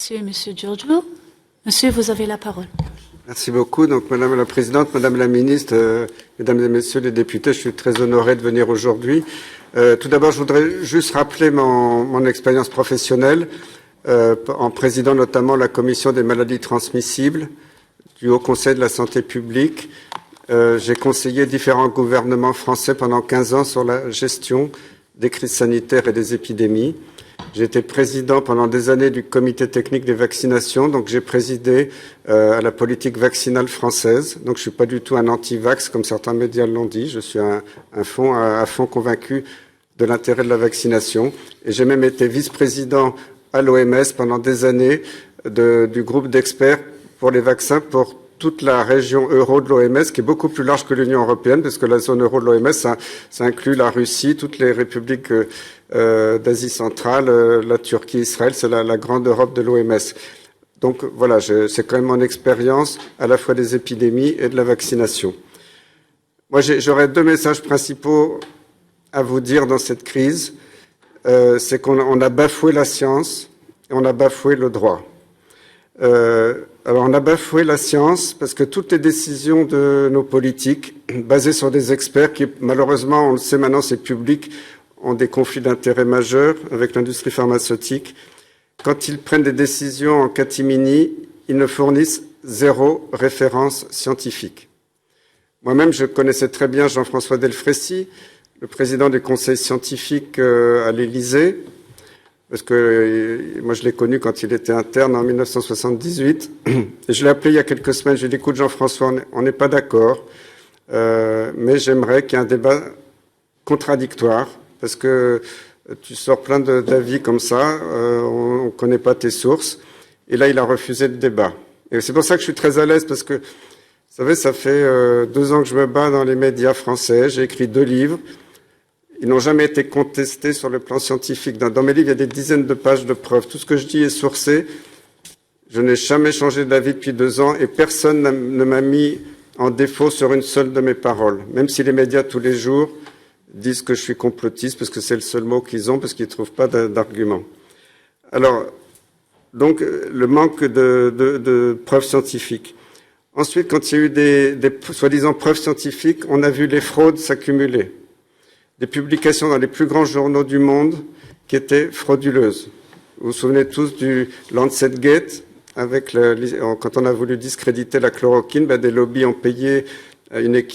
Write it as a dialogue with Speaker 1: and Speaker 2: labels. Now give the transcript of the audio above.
Speaker 1: Merci, Monsieur Giorgio. Monsieur, vous avez la parole.
Speaker 2: Merci beaucoup. Donc, Madame la Présidente, Madame la Ministre, Mesdames et Messieurs les députés, je suis très honoré de venir aujourd'hui. Tout d'abord, je voudrais juste rappeler mon expérience professionnelle en présidant notamment la Commission des maladies transmissibles du Haut Conseil de la santé publique. J'ai conseillé différents gouvernements français pendant 15 ans sur la gestion des crises sanitaires et des épidémies. J'ai été président pendant des années du comité technique des vaccinations, donc j'ai présidé à la politique vaccinale française. Donc je ne suis pas du tout un anti-vax comme certains médias l'ont dit. Je suis à fond convaincu de l'intérêt de la vaccination. Et j'ai même été vice-président à l'OMS pendant des années du groupe d'experts pour les vaccins pour toute la région euro de l'OMS, qui est beaucoup plus large que l'Union européenne, parce que la zone euro de l'OMS, ça inclut la Russie, toutes les républiques d'Asie centrale, la Turquie, Israël, c'est la grande Europe de l'OMS. Donc voilà, c'est quand même mon expérience à la fois des épidémies et de la vaccination. Moi, j'aurais deux messages principaux à vous dire dans cette crise. C'est qu'on a bafoué la science et on a bafoué le droit. Alors on a bafoué la science parce que toutes les décisions de nos politiques, basées sur des experts qui, malheureusement, on le sait maintenant, c'est public, ont des conflits d'intérêts majeurs avec l'industrie pharmaceutique. Quand ils prennent des décisions en catimini, ils ne fournissent zéro référence scientifique. Moi-même, je connaissais très bien Jean-François Delfraissy, le président du conseil scientifique à l'Élysée, parce que moi, je l'ai connu quand il était interne en 1978. Et je l'ai appelé il y a quelques semaines. Je lui ai dit, écoute, Jean-François, on n'est pas d'accord, mais j'aimerais qu'il y ait un débat contradictoire, parce que tu sors plein d'avis comme ça, on ne connaît pas tes sources. Et là, il a refusé le débat. Et c'est pour ça que je suis très à l'aise, parce que, vous savez, ça fait 2 ans que je me bats dans les médias français. J'ai écrit 2 livres. Ils n'ont jamais été contestés sur le plan scientifique. Dans mes livres, il y a des dizaines de pages de preuves. Tout ce que je dis est sourcé. Je n'ai jamais changé d'avis depuis 2 ans et personne ne m'a mis en défaut sur une seule de mes paroles. Même si les médias, tous les jours, disent que je suis complotiste, parce que c'est le seul mot qu'ils ont, parce qu'ils ne trouvent pas d'argument. Alors, donc, le manque de preuves scientifiques. Ensuite, quand il y a eu des soi-disant preuves scientifiques, on a vu les fraudes s'accumuler. Des publications dans les plus grands journaux du monde qui étaient frauduleuses. Vous vous souvenez tous du Lancet Gate, quand on a voulu discréditer la chloroquine, des lobbies ont payé une équipe